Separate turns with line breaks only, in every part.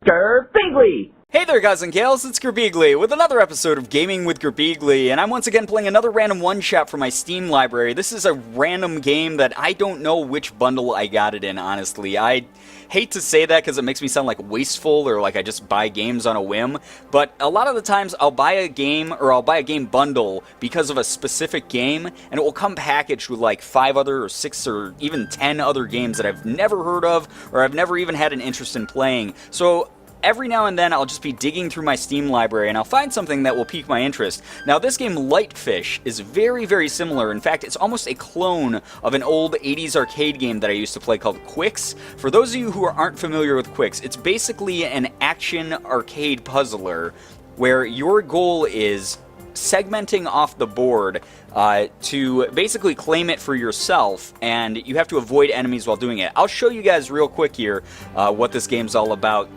Girbeagly!
Hey there guys and gals, it's Girbeagly with another episode of Gaming with Girbeagly, and I'm once again playing another random one-shot from my Steam library. This is a random game that I don't know which bundle I got it in, honestly. I hate to say that because it makes me sound like wasteful or like I just buy games on a whim, but a lot of the times I'll buy a game or I'll buy a game bundle because of a specific game, and it will come packaged with like 5 other or 6 or even 10 other games that I've never heard of or I've never even had an interest in playing. So every now and then I'll just be digging through my Steam library and I'll find something that will pique my interest. Now this game LightFish is very, very similar. In fact, it's almost a clone of an old 80s arcade game that I used to play called QIX. For those of you who aren't familiar with QIX, it's basically an action arcade puzzler where your goal is segmenting off the board to basically claim it for yourself, and you have to avoid enemies while doing it. I'll show you guys real quick here what this game's all about.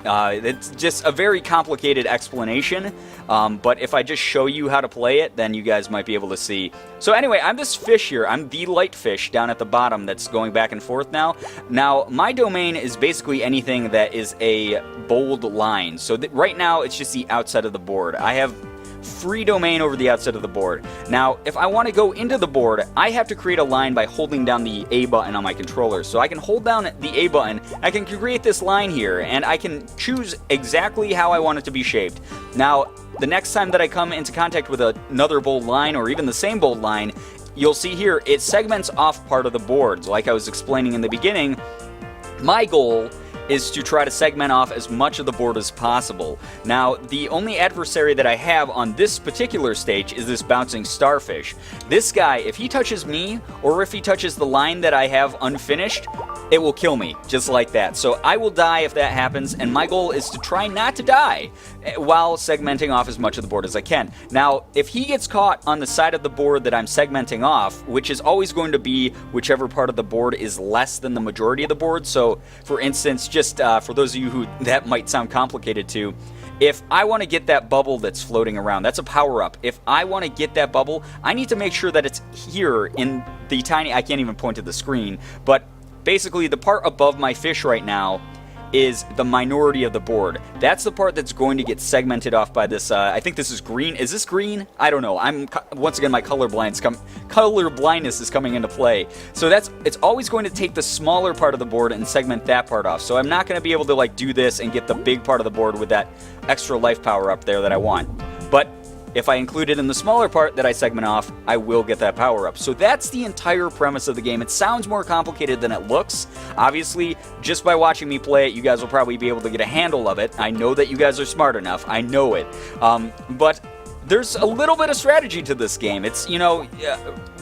It's just a very complicated explanation, but if I just show you how to play it, then you guys might be able to see. So anyway, I'm this fish here. I'm the LightFish down at the bottom that's going back and forth now. Now, my domain is basically anything that is a bold line. So right now, it's just the outside of the board. I have free domain over the outside of the board. Now, if I want to go into the board, I have to create a line by holding down the A button on my controller. So I can hold down the A button, I can create this line here, and I can choose exactly how I want it to be shaped. Now, the next time that I come into contact with another bold line, or even the same bold line, you'll see here, it segments off part of the board. Like I was explaining in the beginning, my goal is to try to segment off as much of the board as possible. Now, the only adversary that I have on this particular stage is this bouncing starfish. This guy, if he touches me, or if he touches the line that I have unfinished, it will kill me, just like that. So I will die if that happens, and my goal is to try not to die while segmenting off as much of the board as I can. Now, if he gets caught on the side of the board that I'm segmenting off, which is always going to be whichever part of the board is less than the majority of the board, so for instance, just for those of you who that might sound complicated to, if I want to get that bubble that's floating around, that's a power-up. If I want to get that bubble, I need to make sure that it's here in the tiny, I can't even point to the screen, but basically the part above my fish right now is the minority of the board. That's the part that's going to get segmented off by this, I think this is green. Is this green? I don't know. Once again, my color blindness is coming into play. So it's always going to take the smaller part of the board and segment that part off. So I'm not going to be able to like do this and get the big part of the board with that extra life power up there that I want. But if I include it in the smaller part that I segment off, I will get that power up. So that's the entire premise of the game. It sounds more complicated than it looks. Obviously, just by watching me play it, you guys will probably be able to get a handle of it. I know that you guys are smart enough. I know it. But there's a little bit of strategy to this game. It's, you know,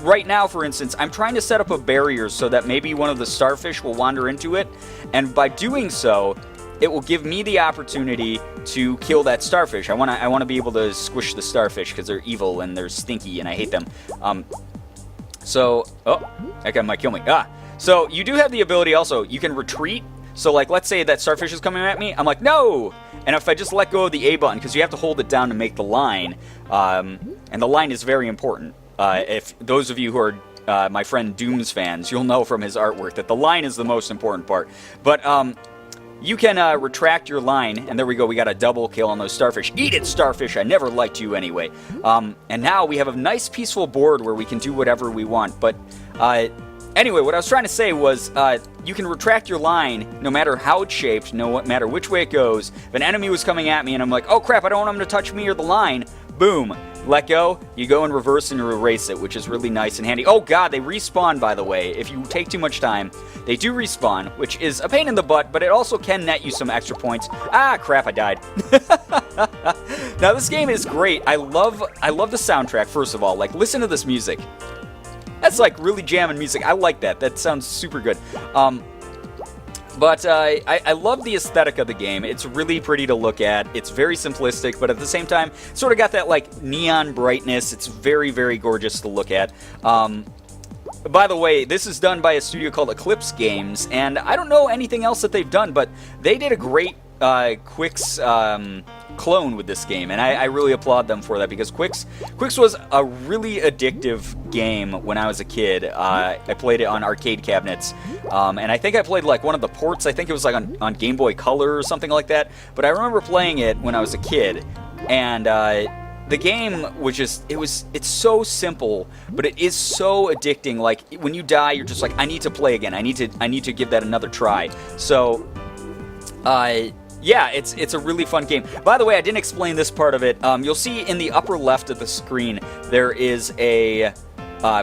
right now, for instance, I'm trying to set up a barrier so that maybe one of the starfish will wander into it. And by doing so, it will give me the opportunity to kill that starfish. I want to be able to squish the starfish because they're evil and they're stinky and I hate them. Oh, that guy might kill me. So you do have the ability also, you can retreat. So like, let's say that starfish is coming at me. I'm like, no! And if I just let go of the A button, because you have to hold it down to make the line, and the line is very important. If those of you who are my friend Doom's fans, you'll know from his artwork that the line is the most important part. But, you can retract your line, and there we go, we got a double kill on those starfish. Eat it, starfish, I never liked you anyway. And now we have a nice peaceful board where we can do whatever we want. But anyway, what I was trying to say was you can retract your line no matter how it's shaped, no matter which way it goes. If an enemy was coming at me and I'm like, oh crap, I don't want him to touch me or the line, boom. Let go, you go in reverse and you erase it, which is really nice and handy. Oh god, they respawn, by the way. If you take too much time, they do respawn, which is a pain in the butt, but it also can net you some extra points. Ah, crap, I died. Now, this game is great. I love the soundtrack, first of all. Like, listen to this music. That's, like, really jamming music. I like that. That sounds super good. But I love the aesthetic of the game. It's really pretty to look at. It's very simplistic, but at the same time, sort of got that like neon brightness. It's very, very gorgeous to look at. By the way, this is done by a studio called Eclipse Games, and I don't know anything else that they've done, but they did a great QIX clone with this game, and I really applaud them for that, because QIX was a really addictive game when I was a kid. I played it on arcade cabinets, and I think I played like one of the ports. I think it was like on Game Boy Color or something like that, but I remember playing it when I was a kid, and the game was just, it's so simple, but it is so addicting. Like, when you die, you're just like, I need to play again. I need to give that another try. So, yeah, it's a really fun game. By the way, I didn't explain this part of it. You'll see in the upper left of the screen, there is a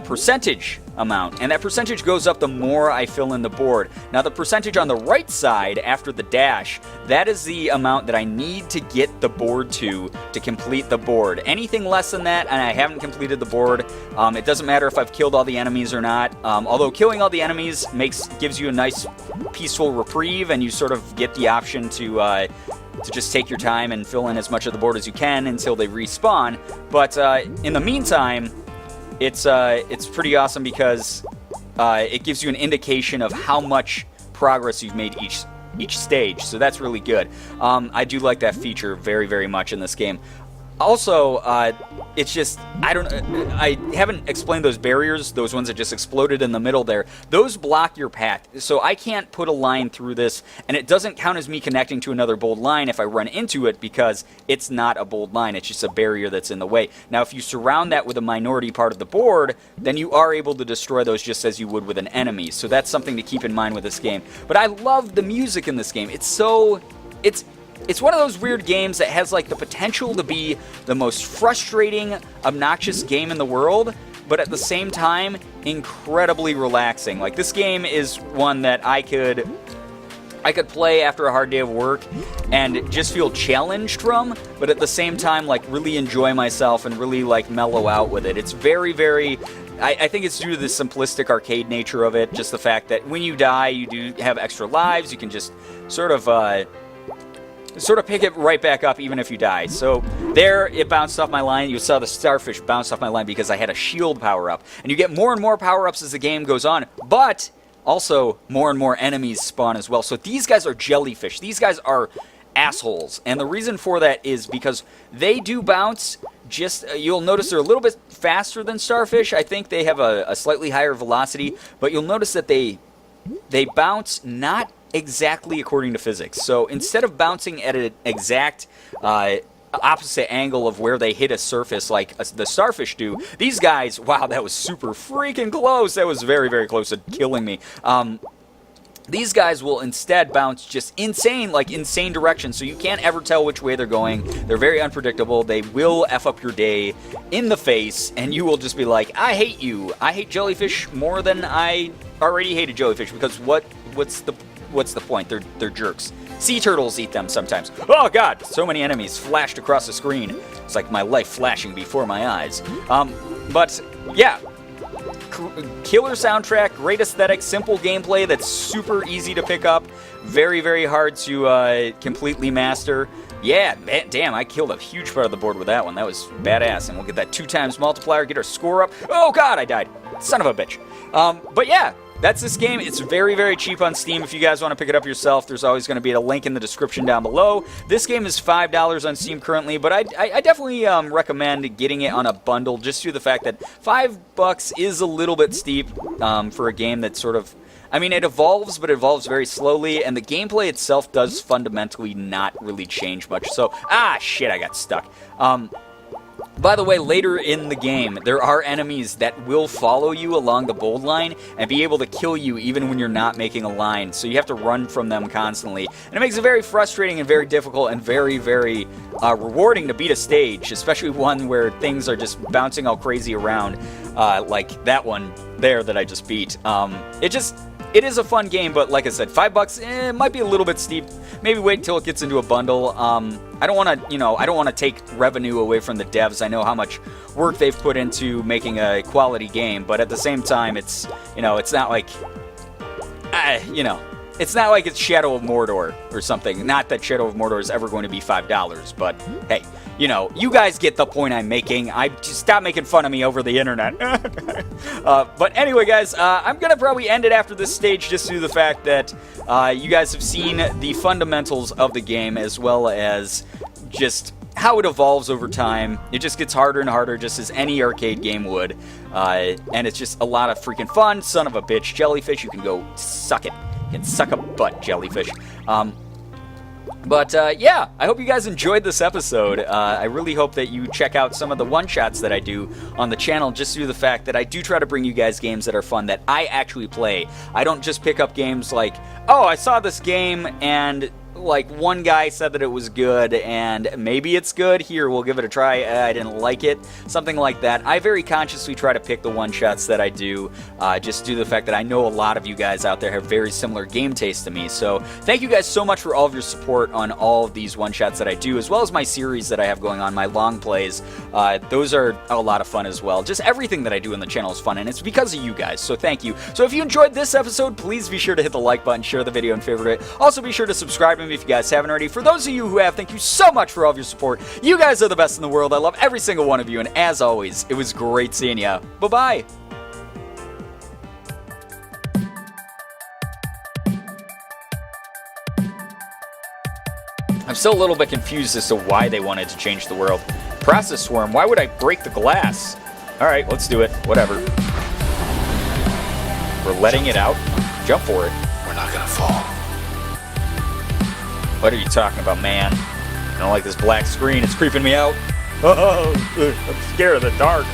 percentage amount, and that percentage goes up the more I fill in the board. Now, the percentage on the right side after the dash, that is the amount that I need to get the board to complete the board. Anything less than that, and I haven't completed the board, it doesn't matter if I've killed all the enemies or not. Although killing all the enemies gives you a nice peaceful reprieve, and you sort of get the option to just take your time and fill in as much of the board as you can until they respawn. But in the meantime, it's pretty awesome, because it gives you an indication of how much progress you've made each stage. So that's really good. I do like that feature very, very much in this game. Also, it's just, I haven't explained those barriers, those ones that just exploded in the middle there. Those block your path, so I can't put a line through this, and it doesn't count as me connecting to another bold line if I run into it, because it's not a bold line, it's just a barrier that's in the way. Now, if you surround that with a minority part of the board, then you are able to destroy those just as you would with an enemy, so that's something to keep in mind with this game. But I love the music in this game. It's one of those weird games that has like the potential to be the most frustrating, obnoxious game in the world, but at the same time, incredibly relaxing. Like, this game is one that I could play after a hard day of work and just feel challenged from, but at the same time, like, really enjoy myself and really, like, mellow out with it. It's very, very... I think it's due to the simplistic arcade nature of it, just the fact that when you die, you do have extra lives. You can just sort of pick it right back up even if you die. So there, it bounced off my line. You saw the starfish bounce off my line because I had a shield power-up. And you get more and more power-ups as the game goes on, but also more and more enemies spawn as well. So these guys are jellyfish. These guys are assholes. And the reason for that is because they do bounce. You'll notice they're a little bit faster than starfish. I think they have a slightly higher velocity, but you'll notice that they bounce not exactly according to physics. So instead of bouncing at an exact opposite angle of where they hit a surface like the starfish do, these guys, wow, that was super freaking close. That was very, very close to killing me. These guys will instead bounce just insane directions, so you can't ever tell which way they're going. They're very unpredictable. They will F up your day in the face, and you will just be like, I hate you. I hate jellyfish more than I already hated jellyfish, because what's the point? They're jerks. Sea turtles eat them sometimes. Oh god, so many enemies flashed across the screen. It's like my life flashing before my eyes. But yeah, killer soundtrack, great aesthetic, simple gameplay that's super easy to pick up, very, very hard to completely master. Yeah, man, damn, I killed a huge part of the board with that one. That was badass, and we'll get that 2x multiplier, get our score up. Oh god, I died. Son of a bitch. But yeah, that's this game. It's very, very cheap on Steam. If you guys want to pick it up yourself, there's always going to be a link in the description down below. This game is $5 on Steam currently, but I definitely recommend getting it on a bundle, just due to the fact that $5 is a little bit steep for a game that sort of... I mean, it evolves, but it evolves very slowly, and the gameplay itself does fundamentally not really change much. So, shit, I got stuck. By the way, later in the game, there are enemies that will follow you along the bold line and be able to kill you even when you're not making a line, so you have to run from them constantly. And it makes it very frustrating and very difficult and very, very rewarding to beat a stage, especially one where things are just bouncing all crazy around, like that one there that I just beat. It is a fun game, but like I said, $5, it might be a little bit steep. Maybe wait till it gets into a bundle. I don't want to take revenue away from the devs. I know how much work they've put into making a quality game, but at the same time, it's not like, it's not like it's Shadow of Mordor or something. Not that Shadow of Mordor is ever going to be $5, but hey, you know, you guys get the point I'm making. Just stop making fun of me over the internet. But anyway, guys, I'm going to probably end it after this stage just due to the fact that you guys have seen the fundamentals of the game as well as just how it evolves over time. It just gets harder and harder, just as any arcade game would. And it's just a lot of freaking fun. Son of a bitch, Jellyfish, you can go suck it. You can suck a butt, Jellyfish. But yeah, I hope you guys enjoyed this episode. I really hope that you check out some of the one-shots that I do on the channel, just due to the fact that I do try to bring you guys games that are fun, that I actually play. I don't just pick up games like, oh, I saw this game and like one guy said that it was good and maybe it's good, here, we'll give it a try, I didn't like it, something like that. I very consciously try to pick the one-shots that I do, just due to the fact that I know a lot of you guys out there have very similar game taste to me. So thank you guys so much for all of your support on all of these one-shots that I do, as well as my series that I have going on, my long plays. Those are a lot of fun as well. Just everything that I do on the channel is fun, and it's because of you guys, so thank you. So if you enjoyed this episode, please be sure to hit the like button, share the video, and favorite it. Also be sure to subscribe to me if you guys haven't already. For those of you who have, thank you so much for all of your support. You guys are the best in the world. I love every single one of you, and as always, it was great seeing you. Bye-bye. I'm still a little bit confused as to why they wanted to change the world. Process swarm, why would I break the glass? Alright, let's do it. Whatever. We're letting it out. Jump for it.
We're not gonna fall.
What are you talking about, man? I don't like this black screen. It's creeping me out. Oh, I'm scared of the dark.